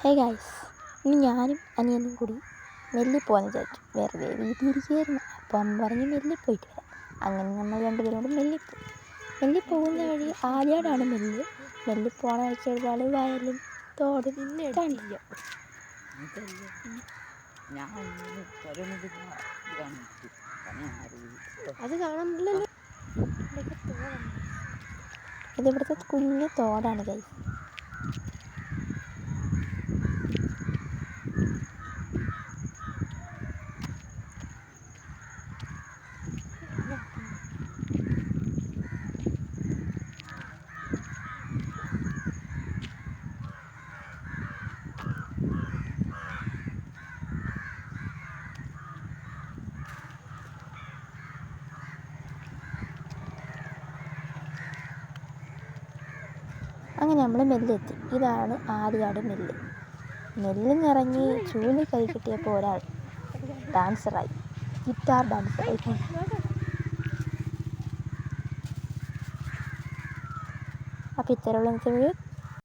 Hey guys, ഇനി ഞാനും അനിയനും കൂടി നെല്ലി പോകാമെന്ന് വിചാരിച്ചു. വെറുതെ വീട്ടിലിരിക്കുകയായിരുന്നു. അപ്പോൾ അമ്മ പറഞ്ഞ് നെല്ലി പോയിട്ട് വരാം. അങ്ങനെ നമ്മൾ രണ്ടുപേരും കൂടി നെല്ലിപ്പോയി. നെല്ലി പോകുന്ന വഴി ആദ്യമായിട്ടാണ് നെല്ലി പോകണ വഴിക്ക് ഒരുപാട് വയലും തോടും കണ്ടില്ല. അത് കാണാൻ പറ്റില്ലല്ലോ. ഇതിവിടുത്തെ കുഞ്ഞു തോടാണ് ഗൈസ്. അങ്ങനെ നമ്മൾ നെല്ലെത്തി. ഇതാണ് ആര്യാട് നെല്ല്. നെല്ലിറങ്ങി ചൂല് കൈ കിട്ടിയപ്പോൾ ഒരാൾ ഡാൻസറായി, ഗിറ്റാർ ഡാൻസറായി. അപ്പോൾ ഇത്തരമുള്ള വീഡിയോ